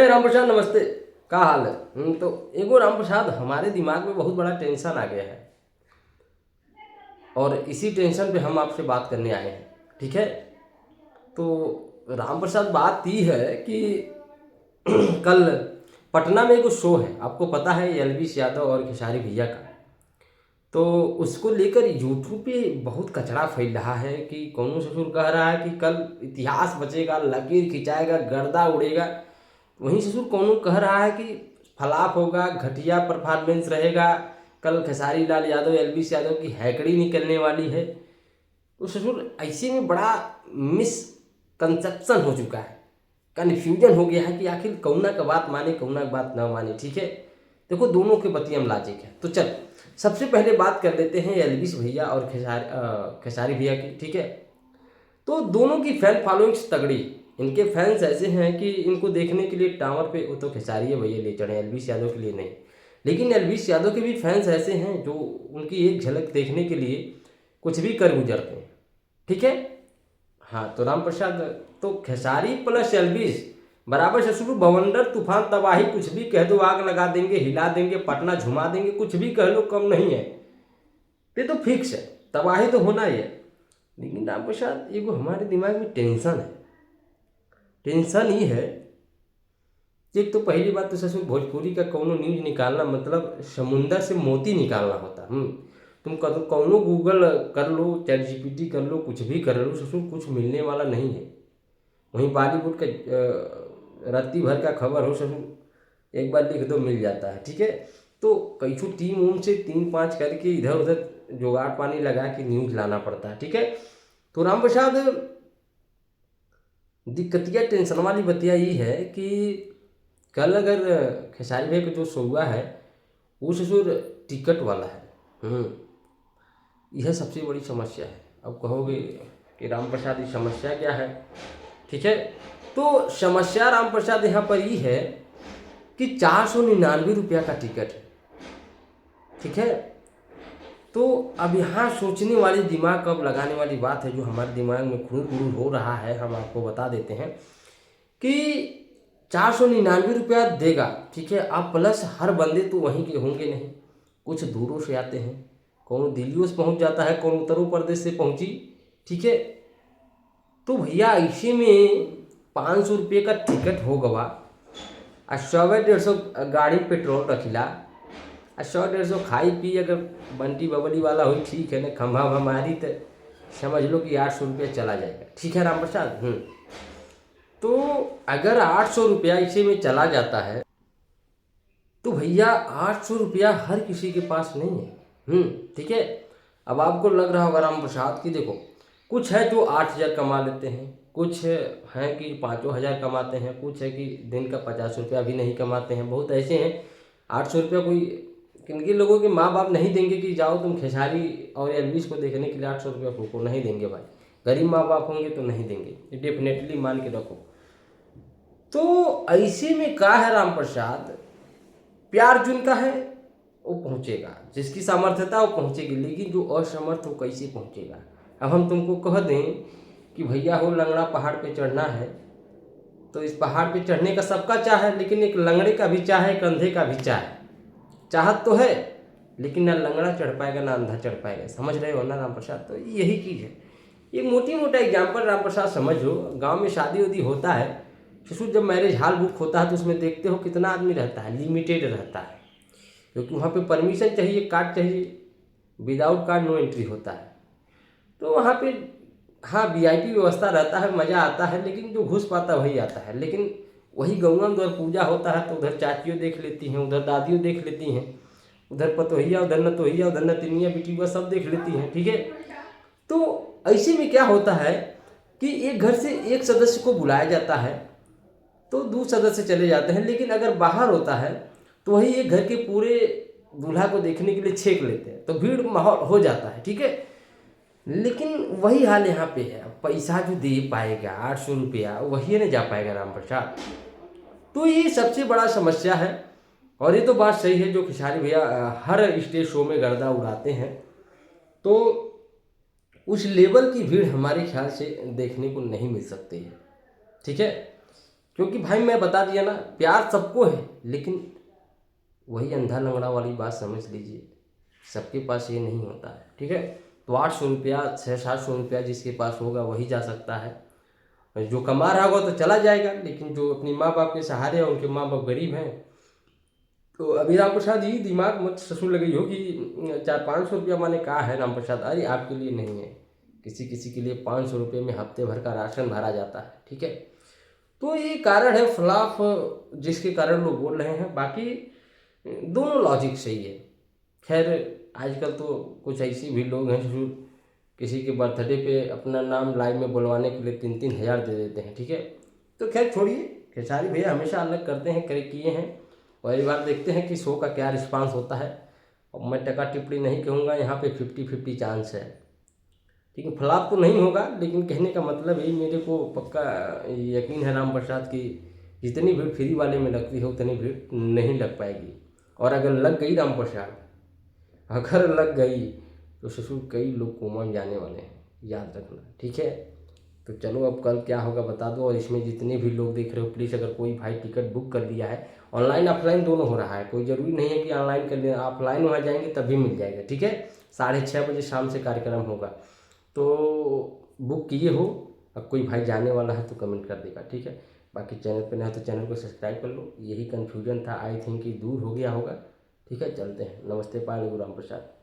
राम प्रसाद नमस्ते। का हाल है? तो एगो राम प्रसाद हमारे दिमाग में बहुत बड़ा टेंशन आ गया है और इसी टेंशन पे हम आपसे बात करने आए हैं। ठीक है, तो राम प्रसाद बात ये है कि कल पटना में एगो शो है, आपको पता है, एलवीस यादव और खेसारी भैया का। तो उसको लेकर यूट्यूब पे बहुत कचरा फैल रहा है कि कौन ससुर कह रहा है कि कल इतिहास बचेगा, लकीर खिंचाएगा, गर्दा उड़ेगा। वहीं ससुर कौन कह रहा है कि फ्लॉप होगा, घटिया परफॉर्मेंस रहेगा, कल खेसारी लाल यादव, एलवीस यादव की हैकड़ी निकलने वाली है। तो ससुर ऐसे में बड़ा मिसकंसेप्शन हो चुका है, कन्फ्यूजन हो गया है कि आखिर कौना का बात माने, कौना का बात ना माने। ठीक है, देखो दोनों के बतियम लाजिक है। तो चल सबसे पहले बात कर लेते हैं एलवीस भैया और खेसारी भैया की। ठीक है, तो दोनों की फैन फॉलोइंग्स तगड़ी। इनके फैंस ऐसे हैं कि इनको देखने के लिए टावर पे वो तो खेसारी भैया ले चढ़े, एलवीस यादव के लिए नहीं। लेकिन एलवीस यादव के भी फैंस ऐसे हैं जो उनकी एक झलक देखने के लिए कुछ भी कर गुजरते हैं। ठीक है, हाँ तो राम प्रसाद, तो खेसारी प्लस एलवीस बराबर ससुर बवंडर तूफान तबाही, कुछ भी कह दो आग लगा देंगे, हिला देंगे, पटना झुमा देंगे, कुछ भी कह लो कम नहीं है। ये तो फिक्स है, तबाही तो होना ही है। लेकिन राम प्रसाद एगो हमारे दिमाग में टेंशन है। टेंशन ही है कि एक तो पहली बात तो ससुर भोजपुरी का कौनो न्यूज निकालना मतलब समुंदर से मोती निकालना होता। तुम कदो कौनो गूगल कर लो, चैट जीपीटी कर लो, कुछ भी कर लो, ससुर कुछ मिलने वाला नहीं है। वहीं बॉलीवुड का रत्ती भर का खबर हो ससुर एक बार लिख दो मिल जाता है। ठीक है, तो कैसू टीम उम से 3-5 करके इधर उधर जुगाड़ पानी लगा के न्यूज लाना पड़ता है। ठीक है, तो राम प्रसाद दिक्कतिया टेंशन वाली बतिया ये है कि कल अगर खेसारी भाई का जो शो हुआ है वो ससुर टिकट वाला है। यह सबसे बड़ी समस्या है। अब कहोगे कि राम प्रसाद ये समस्या क्या है? ठीक है, तो समस्या राम प्रसाद यहाँ पर ये है कि 499 रुपया का टिकट है। ठीक है, तो अब यहाँ सोचने वाली, दिमाग कब लगाने वाली बात है जो हमारे दिमाग में खुर खुर हो रहा है, हम आपको बता देते हैं कि 499 रुपया देगा। ठीक है, आप प्लस हर बंदे तो वहीं के होंगे नहीं, कुछ दूरों से आते हैं, कौन दिल्लियों से पहुंच जाता है, कौन उत्तर प्रदेश से पहुंची। ठीक है, तो भैया ऐसे में 500 रुपये का टिकट हो गवा आ 100-150 गाड़ी पेट्रोल रखिला आ 100-150 खाई पी, अगर बंटी बबली वाला हो ठीक है ना, खंभा हमारी तो समझ लो कि 800 रुपया चला जाएगा। ठीक है राम प्रसाद, तो अगर 800 रुपया इसी में चला जाता है तो भैया 800 रुपया हर किसी के पास नहीं है। ठीक है, अब आपको लग रहा होगा राम प्रसाद की देखो, कुछ है जो 8,000 कमा लेते हैं, कुछ हैं कि 5,000 कमाते हैं, कुछ है कि दिन का 50 रुपया भी नहीं कमाते हैं। बहुत ऐसे हैं 800 रुपया कोई किनके लोगों के माँ बाप नहीं देंगे कि जाओ तुम खेसारी और एलवीस को देखने के लिए 800 रुपया फूको, नहीं देंगे भाई। गरीब माँ बाप होंगे तो नहीं देंगे, ये डेफिनेटली मान के रखो। तो ऐसे में क्या है राम प्रसाद, प्यार जिनका है वो पहुंचेगा, जिसकी सामर्थ्यता वो पहुंचेगी, लेकिन जो असमर्थ हो कैसे पहुंचेगा? अब हम तुमको कह दें कि भैया हो लंगड़ा पहाड़ पे चढ़ना है, तो इस पहाड़ पे चढ़ने का सबका चाह है, लेकिन एक लंगड़े का भी चाह है, एक अंधे का भी चाह है। चाहत तो है लेकिन ना लंगड़ा चढ़ पाएगा ना अंधा चढ़ पाएगा, समझ रहे हो ना राम प्रसाद? तो यही चीज़ है। एक मोटी मोटा एग्जाम्पल राम प्रसाद समझो, गांव में शादी उदी होता है, ससुर जब मैरिज हॉल बुक होता है तो उसमें देखते हो कितना आदमी रहता है, लिमिटेड रहता है, क्योंकि वहाँ पे परमिशन चाहिए, कार्ड चाहिए, विदाउट कार्ड नो एंट्री होता है। तो वहाँ पे हाँ वीआईपी व्यवस्था रहता है, मज़ा आता है, लेकिन जो घुस पाता वही आता है। लेकिन वही गौवा में उधर पूजा होता है तो उधर चाचियों देख लेती हैं, उधर दादियों देख लेती हैं, उधर पतोहिया, उधर नतोहिया, उधर नतिनिया बिटिया सब देख लेती हैं। ठीक है, तो ऐसे में क्या होता है कि एक घर से एक सदस्य को बुलाया जाता है तो 2 सदस्य चले जाते हैं, लेकिन अगर बाहर होता है तो वही एक घर के पूरे दूल्हा को देखने के लिए छेक लेते हैं, तो भीड़ माहौल हो जाता है। ठीक है, लेकिन वही हाल यहाँ पे है, पैसा जो दे पाएगा 800 रुपया वही नहीं जा पाएगा राम प्रसाद। तो ये सबसे बड़ा समस्या है। और ये तो बात सही है जो खेसारी भैया हर स्टेज शो में गर्दा उड़ाते हैं, तो उस लेवल की भीड़ हमारे ख्याल से देखने को नहीं मिल सकती है। ठीक है, क्योंकि भाई मैं बता दिया ना, प्यार सबको है, लेकिन वही अंधा लंगड़ा वाली बात समझ लीजिए, सबके पास ये नहीं होता है। ठीक है, तो 800 रुपया 600-700 रुपया जिसके पास होगा वही जा सकता है। जो कमा रहा होगा तो चला जाएगा, लेकिन जो अपनी माँ बाप के सहारे हैं, उनके माँ बाप गरीब हैं, तो अभी राम प्रसाद जी दिमाग मत ससुर लगी हो कि 400-500 रुपया मैंने कहा है राम प्रसाद, अरे आपके लिए नहीं है, किसी किसी के लिए 500 रुपये में हफ्ते भर का राशन भरा जाता है। ठीक है, तो ये कारण है खिलाफ जिसके कारण लोग बोल रहे हैं, बाकी दोनों लॉजिक सही है। खैर आजकल तो कुछ ऐसे भी लोग हैं जो किसी के बर्थडे पे अपना नाम लाइव में बुलवाने के लिए 3-3 हज़ार दे देते हैं। ठीक है, तो खैर छोड़िए, खेसारी भैया हमेशा अलग करते हैं, करे किए हैं, और एक बार देखते हैं कि शो का क्या रिस्पांस होता है। और मैं टका टिप्पणी नहीं कहूँगा, यहाँ पे 50-50 चांस है। ठीक है, फ्लॉप तो नहीं होगा, लेकिन कहने का मतलब यही, मेरे को पक्का यकीन है राम प्रसाद की जितनी भीड़ फ्री वाले में लगती है उतनी भीड़ नहीं लग पाएगी। और अगर लग गई राम प्रसाद, अगर लग गई तो ससुर कई लोग कोमा में जाने वाले हैं, याद रखना। ठीक है, तो चलो अब कल क्या होगा बता दो। और इसमें जितने भी लोग देख रहे हो प्लीज़, अगर कोई भाई टिकट बुक कर दिया है, ऑनलाइन ऑफलाइन दोनों हो रहा है, कोई ज़रूरी नहीं है कि ऑनलाइन कर लेना, ऑफलाइन वहाँ जाएंगे तभी मिल जाएगा। ठीक है, 6:30 बजे शाम से कार्यक्रम होगा, तो बुक किए हो। अब कोई भाई जाने वाला है तो कमेंट कर देगा। ठीक है, बाकी चैनल पे नया है तो चैनल को सब्सक्राइब कर लो। यही कन्फ्यूजन था, आई थिंक कि दूर हो गया होगा। ठीक है, चलते हैं, नमस्ते, पायल गुरु राम प्रसाद।